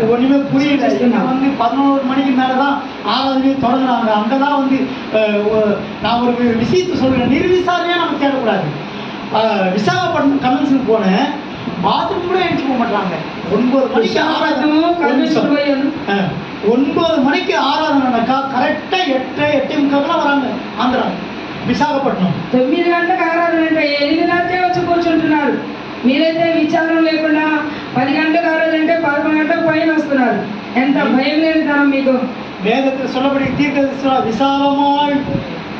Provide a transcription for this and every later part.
எனக்கு ஒண்ணுமே புரியல. இங்க வந்து 11 மணிக்கு மேலதான் ஆராதனையை தொடங்குறாங்க. அங்கதான் வந்து நான் ஒரு விஷயத்தை சொல்றேன். நிர்விசாரணையா நம்ம தேடக்கூடாது. விசாகப்பட்டினம் கன்வென்ஷனுக்கு போனேன். பாத்ரூம் கூட எழுச்சி போக மாட்டாங்க. 9 மணிக்கு 9 மணிக்கு ஆராதனைனாக்கா கரெக்டா 8:45 வராங்க. ஆந்திரா విశాఖపట్నం 9 గంటలకు ఆరాధన అంటే 8:30కే వచ్చి కూర్చుంటున్నారు. మీరైతే విచారం లేకుండా 10 గంటలకు ఆరాధన అంటే 11 గంటలకు పైన వస్తున్నారు. ఎంత భయం లేనితనం మీకు. வேதத்தில் சொல்லப்படி தீர்க்கதரிசி விசாலமாய்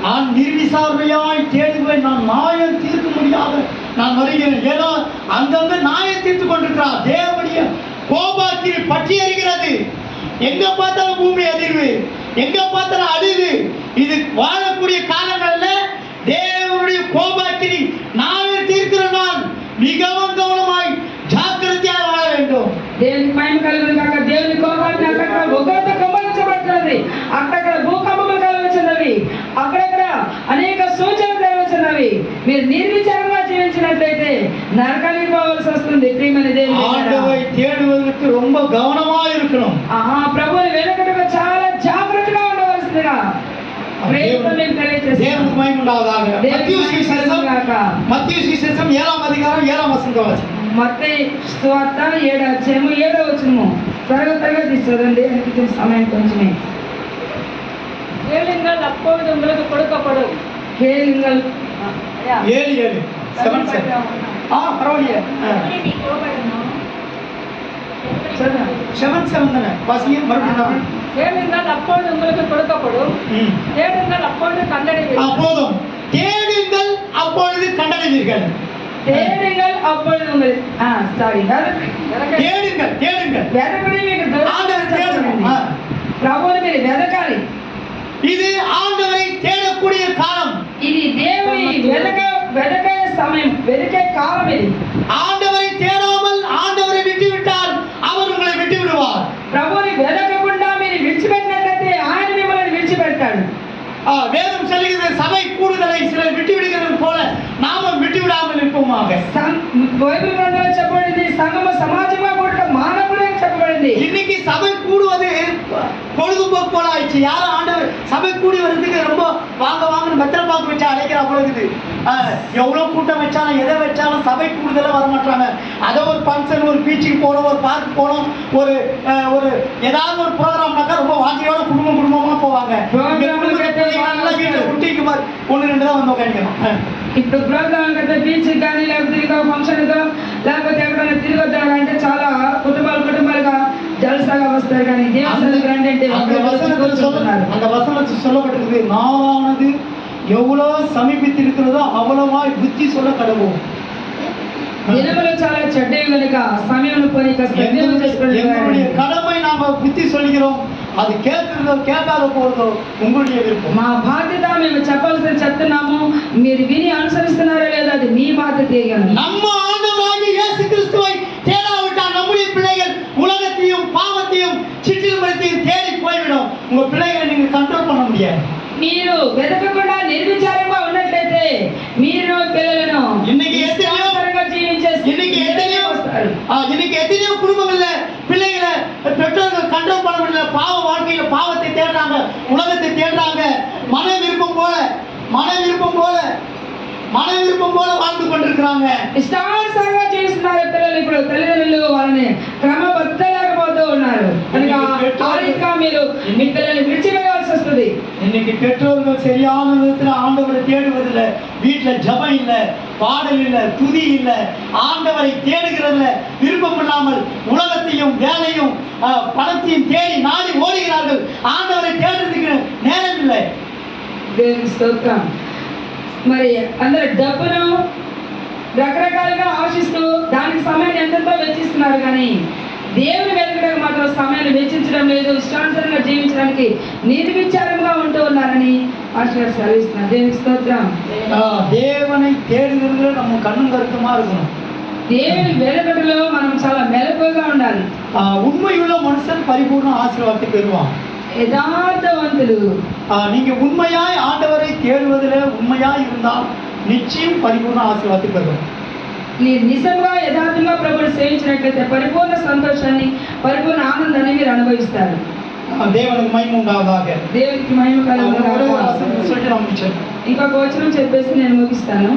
நான் நிர்விசாரணையாய் தேடி போய் நான் நியாயம் தீர்க்க முடியாத நான் வருகிறேன். ஏதோ அங்கங்க நியாயம் தீர்த்து கொண்டிருக்கிறார். தேவனுடைய கோபாக்கினி பற்றி எறிகிறது. எங்க பார்த்தாலும் பூமி அதிர்வு, எங்க பார்த்தாலும் அழிவு. இது வாழக்கூடிய காலங்கள்ல தேவனுடைய கோபாக்கினி நியாயம் தீர்க்கிற நாள் மிகவும் கவனமாய் ஜாக்கிரதையாக வாழ வேண்டும். దేవుని మహిమ కలుగును గాక. దేవుని కోపాగ్ని అక్కడ ఉగ్రత కుమ్మరించబడుతున్నది. అక్కడ భూకంపములు కలుగుతున్నవి. అక్కడక్కడ అనేక సూచనలు కలుగుతున్నవి. మీరు నిర్విచారంగా జీవించినట్లయితే నరకానికి పోవాల్సి వస్తుంది. ప్రియమైన దేవుని ஆண்டவரை தேடுவதற்கு ரொம்ப கவனமா இருக்கணும். ప్రభువుని వెనకటకు చాలా జాగ్రత్తగా ఉండవలసిందిగా దేవునికి మహిమ ఉండాలి. మత్తయి సువిశేషం 7వ అధ్యాయం 7వ వచనం. మత్తయి సువార్త 7వ అధ్యాయం 7వ వచనము. త్వరగా తీసుకోండి. எனக்கு సమయం కొంచెమే. கேளுங்கள் அப்பொழுது உங்களுக்கு கொடுக்கப்படும். கேளுங்கள் 7 பரவாயில்லையே. 7 தானே வாசிங்க மறுபடியும். கேளுங்கள் அப்பொழுது உங்களுக்கு கொடுக்கப்படும். தேடுங்கள் அப்பொழுது கண்டடைவீர்கள். போதும். தேடுங்கள் அப்பொழுது கண்டடைவீர்கள். தேடுங்கள் அப்பொழுது உங்களுக்கு தேடுங்கள் వెదకడి మీకు ஆண்டவரை தேடணும். ప్రభువుని మీరు వెదకాలి. இது ஆண்டவரை தேடக்கூடிய காலம். ఇది దేవుని వెదకే సమయం, వెదకే కాలం ఇది. ஆண்டவரை தேடாமல் ஆண்டவரை விட்டுவிட்டால் அவர் உங்களை விட்டு விடுவார். ప్రభువుని వెదకకుండా మీరు విడిచిపెట్టినట్లయితే ఆయన మిమ్మల్ని విడిచిపెడతాడు. வேதம் சொல்லுகிறது சபை கூடுதலை சிலர் விட்டு விடுகிறது போல நாமும் விட்டு விடாமல் இருப்போமாக. బైబిల్ గ్రంథంలో చెప్పబడింది సంఘము సమాజంగా కూడట మానవుడే చెప్పబడింది. இன்னைக்கு சபை கூடுவது பொழுதுபோக்கு போல ஆயிடுச்சு. யாரும் ஆண்டவர் சபை கூடி வர்றதுக்கு ரொம்ப வாங்கன்னு பத்திர பாக்கு வச்சு அழைக்கிறா போல இருக்குது. எவ்வளவு கூட்டம் வச்சாலும் எதை வச்சாலும் சபை கூடுதல வர மாட்டாங்க. அதை ஒரு ஃபங்க்ஷன், ஒரு பீச்சுக்கு போனோம், ஒரு பார்க் போனோம், ஒரு ஏதாவது ஒரு ப்ரோக்ராம்னாக்கா ரொம்ப வாஞ்சியோட குடும்பமா போவாங்க. குட்டிக்கு 1-2 தான் வந்து உட்காந்துக்கணும். ఇప్పుడు ప్రోగ్రామ్ కదా బీచ్ కానీ లేకపోతే ఇంకా ఫంక్షన్ లేకపోతే ఎక్కడైనా తిరగొద్దామంటే చాలా కుటుంబాలుగా జల్సాగా వస్తారు. కానీ దేవుని అంటే அந்த வசனத்தில் சொல்லப்பட்டிருக்கு நாளானது எவ்வளவு சமீபித்திருக்கிறதோ அவ்வளவாய் புத்தி சொல்ல கடவுள். దినములు చాలా చెడ్డవి కనుక సమయం పోయి எங்களுடைய கடமை நாம புத்தி சொல்கிறோம். அது கேட்கிறதோ கேட்காத போறதோ உங்களுடைய விருப்பம். మా బాధ్యత మేము చెప్పాల్సిన చెప్తున్నాము. మీరు విని అనుసరిస్తున్నారో లేదో అది మీ బాధ్యత. நம்ம ஆண்டவராகிய இயேசு கிறிஸ்துவை தேடாவிட்டால் நம்முடைய பிள்ளைகள் உலகத்தையும் பாவத்தையும் சிற்றின்பத்தையும் தேடி போய்விடும். உங்க பிள்ளைகளை நீங்க கண்ட்ரோல் பண்ண முடியாது. మీరు వెతకకుండా నిర్విచారంగా ఉన్నట్లయితే మీరు పిల్లలను இன்னைக்கு எத்தனையோ குடும்பங்கள்ல பிள்ளைகளை பெற்றோர்கள் கண்ட்ரோல் பண்ண முடியல. பாவ வாழ்க்கையில பாவத்தை தேடுறாங்க, உலகத்தை தேடுறாங்க. மன விருப்பம் போல வாழ்ந்து கொண்டிருக்கிறாங்க. ఇష్టానుసారంగా చేస్తున్నారు పిల్లలు. ఇప్పుడు తల్లిదండ్రులు వాళ్ళని క్రమబద్ధలేకపోతూ ఉన్నారు. కనుక మీరు మీ పిల్లల్ని విడిచివేయాల్సి వస్తుంది. இன்னைக்கு பெற்றோர்கள் சரியான விதத்தில் ஆண்டவரை தேடுவதில்லை. வீட்டுல ஜபம் இல்லை, பாடல் இல்லை, துதி இல்லை. ஆண்டவரை தேடுகிறதுல விருப்பம் இல்லாமல் உலகத்தையும் வேலையும் பணத்தையும் தேடி நாடி ஓடுகிறார்கள். ஆண்டவரை தேடுறதுக்கு நேரம் இல்லை. మరి అందరు డబ్బును రకరకాలుగా ఆశిస్తూ దానికి సమయాన్ని ఎంతెంతో వెచ్చిస్తున్నారు. కానీ దేవుని వెతకడానికి మాత్రం సమయాన్ని వెచ్చించడం లేదు. ఇష్టానుసారంగా జీవించడానికి నిర్విచారంగా ఉంటూ ఉన్నారని ఆశీర్వాదం సెలవిస్తున్నారు. దేవునికి స్తోత్రం. தேவனை தேடுகிறதுல நம்ம கண்ணும் கருத்துமா இருக்கணும். దేవుని వెతకటలో మనం చాలా మెలకువగా ఉండాలి. உண்மையுள்ள மனுஷன் பரிபூர்ண ஆசீர்வாதத்தை பெறுவான். யதார்த்தவந்தலு நீங்க உண்மையாய் ஆண்டவரை தேடுவதில் உண்மையாய் இருந்தால் நிச்சயம் பரிபூர்ண ஆசீர்வாதத்தை பெறுவோம். నీ నిజంగా యథార్థంగా ప్రభువుని సేవించినట్లయితే పరిపూర్ణ సంతోషాన్ని పరిపూర్ణ ఆనందాన్ని మీరు అనుభవిస్తారు. தேவனுக்கு மகிமை உண்டாவதாக. దేవునికి మహిమ ஒரே కలుగును ஒரு గాక. வசனத்தை சொல்லிட்டு நான் முடிச்சேன். ఇంకొక వచనం చెప్పేసి నేను ముగిస్తాను.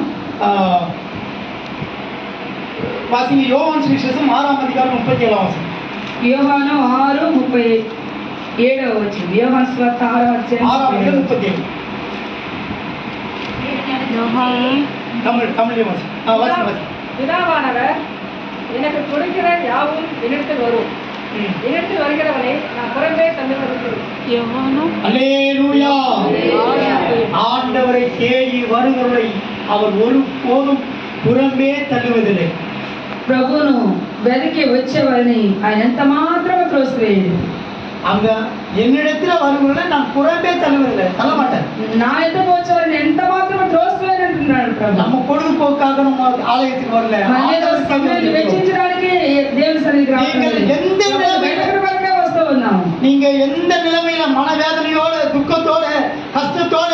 வாசிங்க யோவான் சுவிசேஷம் 6ஆம் அதிகாரம் 37ஆம் வசனம். యోహాను 6:37 వచనం. యోహాను సువార్త 6వ అధ్యాయం 6ஆம் அதிகாரம் 37. தமிழ்லயே வாசி. வாசி. பிதாவானவர் எனக்கு கொடுக்கிற யாவும் என்னிடத்தில் வரும். என்னிடத்தில் வருகிறவனை நான் புறம்பே தள்ளுவதில்லை. அல்லேலூயா. ஆண்டவரை தேடி வருகிறவரை அவர் ஒருபோதும் புறம்பே தள்ளுவதில்லை. ప్రభువును వెతికి వచ్చేవారిని ఆయన ఎంత మాత్రమే త్రోసివేయడు. அங்க என்னிடத்துல வருகிறவரை நான் புறம்பே தள்ளுவதில்லை, தள்ள மாட்டேன். నా ఎద్దకు వచ్చేవారిని ఎంత మాత్రమే త్రోసివేయను అంటున్నాడు ప్రభు. நம்ம பொழுதுபோக்காக நம்ம ஆலயத்துக்கு வரல, మనలో సమయాన్ని వెచ్చించడానికి దేవుని సన్నిధికి రావడానికి వస్తూ ఉన్నాం. நீங்க எந்த நிலைமையில மனவேதனையோட துக்கத்தோட கஷ்டத்தோட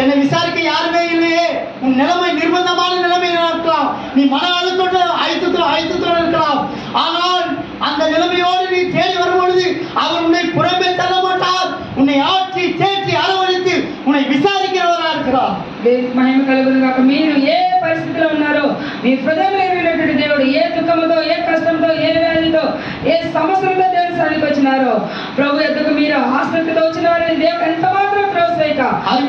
என்னை விசாரிக்க யாருமே இல்லையே, உன் நிலைமை நிர்பந்தமான நிலைமையில இருக்கலாம், நீ மன அழுத்தத்தோட அழுத்தத்தோட இருக்கலாம். ஆனால் அந்த நிலைமையோடு நீ தேடி வரும்பொழுது அவர் உன்னை புறம்பே தள்ள மாட்டார். உன்னை ஆற்றி தேற்றி அரவணைத்து உன்னை விசாரிக்கிறவராக இருக்கிறார். దేవునికి మహిమ కలుగును గాక. మీరు ఏ పరిస్థితిలో ఉన్నారో మీ హృదయంలో ఎరిగినటువంటి దేవుడు ఏ దుఃఖంతో, ఏ కష్టంతో, ఏ వ్యాధితో, ఏ సమస్యలతో దేవుని సన్నిధికి వచ్చినారో ప్రభు ఎద్దకు మీరు ఆసక్తితో వచ్చిన వారిని దేవుడు ఎంత మాత్రం త్రోసివేయక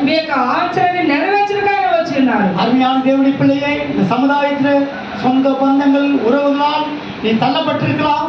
మీ యొక్క ఆచరణని నెరవేర్చడానికి ఆయన వచ్చి ఉన్నారు. அருமையான தேவனுடைய பிள்ளையே, இந்த சமுதாயத்தில் சொந்த பந்தங்கள் உறவுகளால் நீ தள்ளப்பட்டிருக்கலாம்.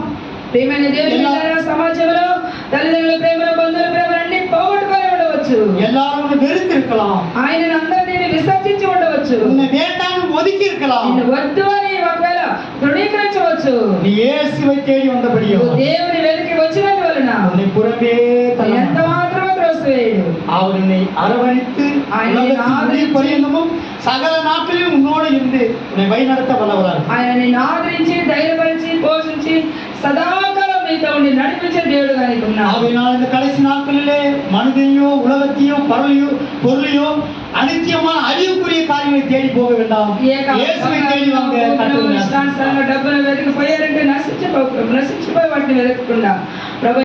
ప్రేమైన దేవుని బిడ్డలారా, సమాజంలో తల్లిదండ్రుల ప్రేమలు, బంధువుల ప్రేమలు అన్ని పోగొట్టుకొని ఉండవచ్చు. எல்லாரும் உன்னை வெறுத்து இருக்கலாம், ఆయన అందరినీ విసర్జించి ఉండవచ్చు, உன்னை வேண்டாம் ஒதுக்கி இருக்கலாம். నిన్ను వద్దు అని ఒకవేళ తృణీకరించవచ్చు. நீ இயேசுவை தேடி வந்தபடியோ దేవుని వెతికి వచ్చినందువలన உன்னை புறம்பே தள்ள ఎంత மாட்டார். మాత్రమే త్రోసివేయడు. அவர் உன்னை அரவணைத்து உலகத்தின் பரியந்தமும் சகல நாட்களிலும் உன்னோடு இருந்து உன்னை வழிநடத்த வல்லவராக. ఆయన నిన్ను ఆదరించి, ధైర్యపరిచి, పోషించి సదాకాలం నీతో ఉండి నడిపించే దేవుడుగా నీకు ఉన్నాడు. ஆகையினால் இந்த கடைசி நாட்களிலே மனிதனையோ உலகத்தையோ பொருளையோ அனித்தியமான அழிவுக்குரிய காரியங்களை தேடி போக வேண்டாம். இயேசுவை தேடி வாங்க கற்றுக்கொள்ளுங்கள். ఇష్టానుసారంగా డబ్బులు వెతికిపోయారంటే నశించిపోయి వాటిని వెతకకుండా ప్రభు